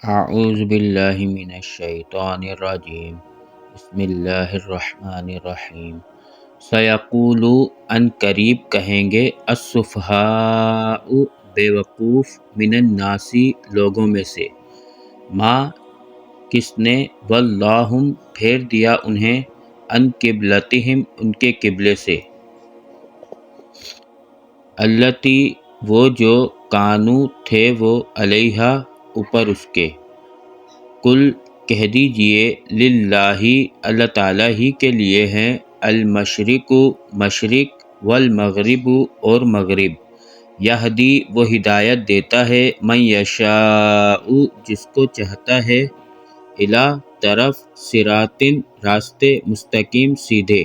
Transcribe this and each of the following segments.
اعوذ باللہ من الشیطان الرجیم بسم اللہ الرحمن الرحیم سیقولو ان قریب کہیں گے السفہاء بے وقوف من الناس لوگوں میں سے ما کس نے ولاہم پھیر دیا انہیں ان قبلتہم ان کے قبلے سے التی وہ جو کانو تھے وہ علیہا اوپر اس کے کل کہہ دیجئے للہ اللہ تعالیٰ ہی کے لیے ہیں المشرق مشرق والمغرب اور مغرب یہدی وہ ہدایت دیتا ہے من یشاء جس کو چاہتا ہے الی طرف صراط راستے مستقیم سیدھے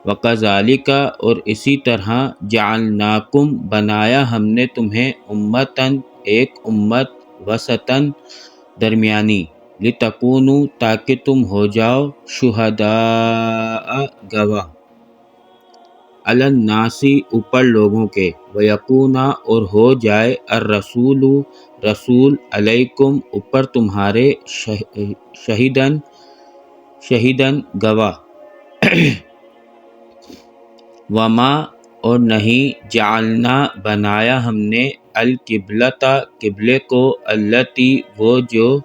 وَكَذَلِكَ اور اسی طرح جعلناکم بنایا ہم نے تمہیں امتاً ایک امت وسطاً درمیانی لتکونوا تاکہ تم ہو جاؤ شہداء گواہ علی الناس اوپر لوگوں کے ویکون اور ہو جائے الرسول رسول علیکم اوپر تمہارے شہیداً گواہ وما اور نہیں جعلنا بنایا ہم نے القبلۃ قبلے کو التی وہ جو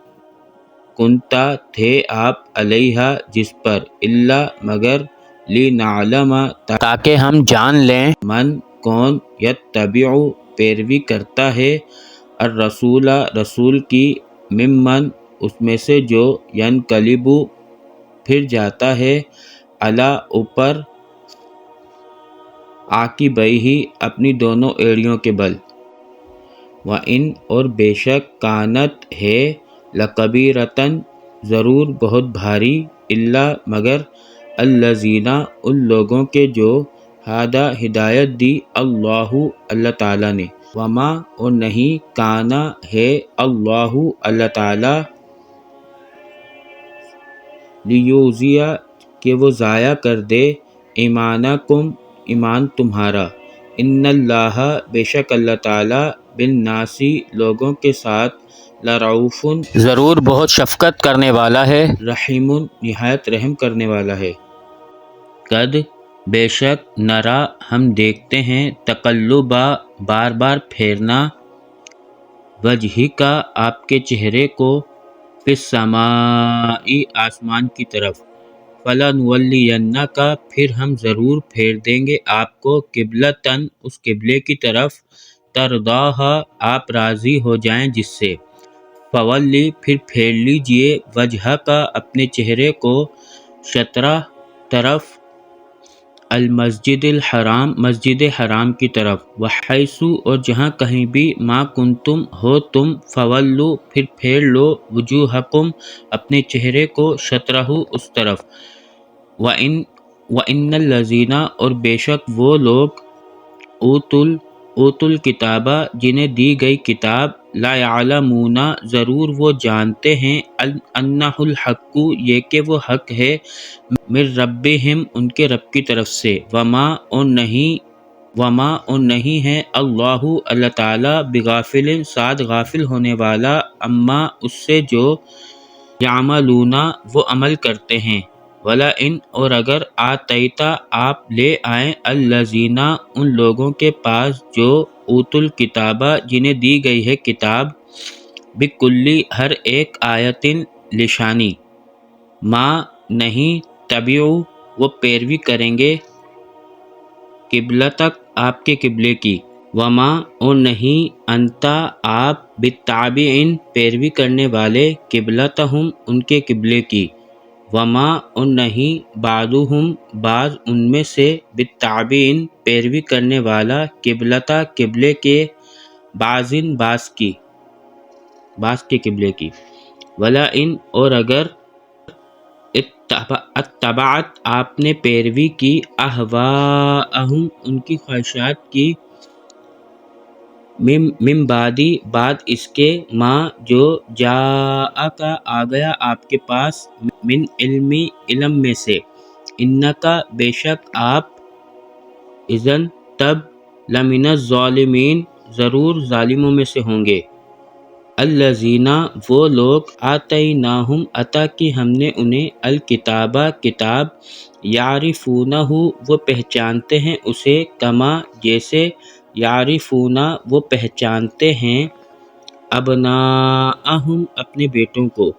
کنتا تھے آپ علیہا جس پر الا مگر لنعلم تاکہ ہم جان لیں من کون یتبع پیروی کرتا ہے الرسول رسول کی ممن اس میں سے جو ینقلب پھر جاتا ہے علی اوپر عاقبیہ اپنی دونوں ایڑیوں کے بل وَإِنْ اور بے شک کانت ہے لَکَبِیرَةً ضرور بہت بھاری الا مگر الذین ان لوگوں کے جو ہدی ہدایت دی اللہ تعالیٰ نے وما اور نہیں کانا ہے اللہ تعالیٰ لیضیع کہ وہ ضائع کر دے ایمانکم ایمان تمہارا ان اللہ بے شک اللہ تعالیٰ بالناس لوگوں کے ساتھ لرعوف ضرور بہت شفقت کرنے والا ہے رحیم نہایت رحم کرنے والا ہے قد بے شک نرا ہم دیکھتے ہیں تقلبا بار بار پھیرنا وجہ کا آپ کے چہرے کو فی السماء آسمان کی طرف فَلَنُوَلِّيَنَّكَ پھر ہم ضرور پھیر دیں گے آپ کو قبلتاً اس قبلے کی طرف ترضاها آپ راضی ہو جائیں جس سے فولی پھر پھیر لیجئے وجہ کا اپنے چہرے کو شطرہ طرف المسجد الحرام مسجد حرام کی طرف وحیث اور جہاں کہیں بھی ما کنتم ہو تم فولو پھر پھیر لو وجوہکم اپنے چہرے کو شطرہ اس طرف وَإِنَّ الَّذِينَ اور بے شک وہ لوگ اوتوا الکتاب جنہیں دی گئی کتاب لا یعلمون ضرور وہ جانتے ہیں انہ الحق یہ کہ وہ حق ہے من ربہم ان کے رب کی طرف سے وما اور نہیں ہے اللہ تعالیٰ بغافل ساتھ غافل ہونے والا اما اس سے جو یعملون وہ عمل کرتے ہیں وَلَئِنْ اور اگر آتیتا آپ لے آئیں الذین ان لوگوں کے پاس جو اوتوا الکتاب جنہیں دی گئی ہے کتاب بکلی ہر ایک آیتن نشانی ما نہیں تبعوا وہ پیروی کریں گے قبلتک آپ کے قبلے کی وما اور نہیں انتا آپ بالتابعین پیروی کرنے والے قبلتہم ان کے قبلے کی وما اور نہیں بعضهم بعض ان میں سے بالتابعین پیروی کرنے والا قبلتا قبلے کے بعض کے قبلے کی وَلَئِنْ اور اگر اتبعت آپ نے پیروی کی اہواءہم ان کی خواہشات کی من بعد اس کے ما جو جاءک آ گیا آپ کے پاس من علم میں سے انکا بے شک آپ اذن تب لمن الظالمین ضرور ظالموں میں سے ہوں گے الذین وہ لوگ آتیناہم عطا کی ہم نے انہیں الکتابہ کتاب یعرفونہ وہ پہچانتے ہیں اسے کما جیسے یعرفون وہ پہچانتے ہیں ابناءہم اپنے بیٹوں کو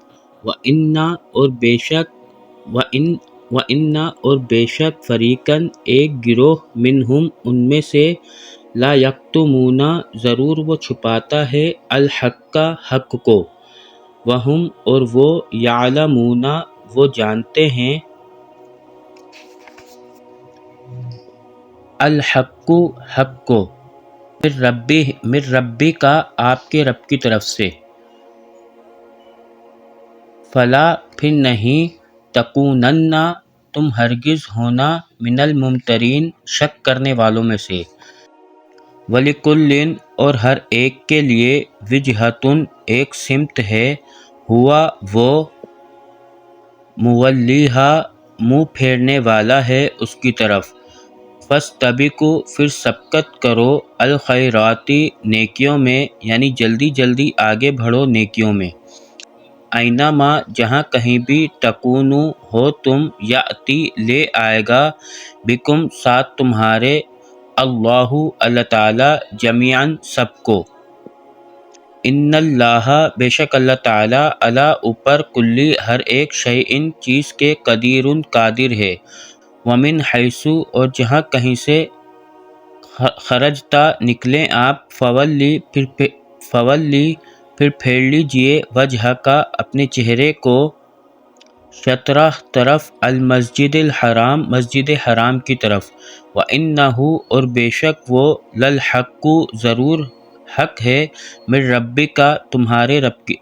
وَإِنَّ اور بے شک وَإِنَّ اور بے شک فریقاً ایک گروہ منہم ان میں سے لا یکتمون ضرور وہ چھپاتا ہے الحق حق کو وہم اور وہ یعلمون وہ جانتے ہیں الحق حق کو من ربی کا آپ کے رب کی طرف سے فلا پھر نہیں تکونن تم ہرگز ہونا من الممترین شک کرنے والوں میں سے وَلِكُلٍّ اور ہر ایک کے لیے وجہتن ایک سمت ہے ہوا وہ مولیہا منہ پھیرنے والا ہے اس کی طرف فاستبقوا پھر سبقت کرو الخیراتی نیکیوں میں یعنی جلدی جلدی آگے بڑھو نیکیوں میں اینما جہاں کہیں بھی تکونو ہو تم یاتی لے آئے گا بکم ساتھ تمہارے اللہ تعالی جمیعاً سب کو ان اللہ بے شک اللہ تعالی علی اوپر کلی ہر ایک شیء چیز کے قدیر قادر ہے ومن حیث اور جہاں کہیں سے خرجتا نکلیں آپ فولی پھر پھیر لیجئے وجہ کا اپنے چہرے کو شطرہ طرف المسجد الحرام مسجد حرام کی طرف وَإِنَّهُ اور بے شک وہ للحق ضرور حق ہے من ربک تمہارے رب کی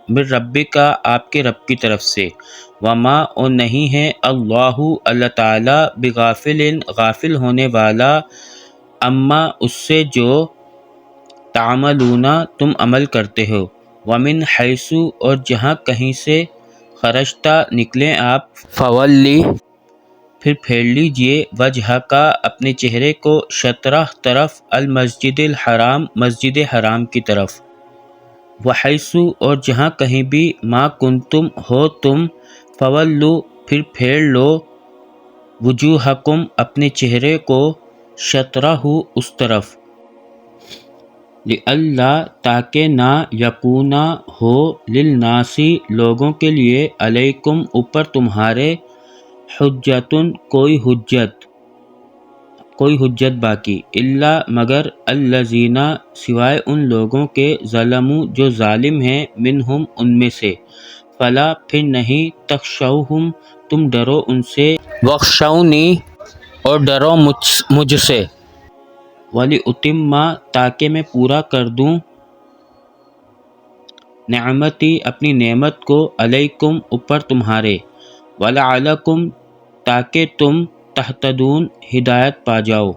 من ربک آپ کے رب کی طرف سے وما اور نہیں ہے اللہ تعالی بغافل غافل ہونے والا اما اس سے جو تعملون تم عمل کرتے ہو ومن حیث اور جہاں کہیں سے خرجتا نکلیں آپ فولی پھر پھیر لیجئے وجہ کا اپنے چہرے کو شطرہ طرف المسجد الحرام مسجد حرام کی طرف وحیث اور جہاں کہیں بھی ما کنتم ہو تم فولو پھر پھیر لو وجوہکم اپنے چہرے کو شطرہ اس طرف لئلا تاکہ نہ یکونا ہو للناسی لوگوں کے لیے علیکم اوپر تمہارے حجتن کوئی حجت باقی الا مگر الذین سوائے ان لوگوں کے ظلموا جو ظالم ہیں منہم ان میں سے فلا پھر نہیں تخشوہم تم ڈرو ان سے واخشونی اور ڈرو مجھ سے وَلِأُتِمَّ تاکہ میں پورا کر دوں نعمتی اپنی نعمت کو علیکم اوپر تمہارے وَلَعَلَکُمْ تاکہ تم تہتدون ہدایت پا جاؤ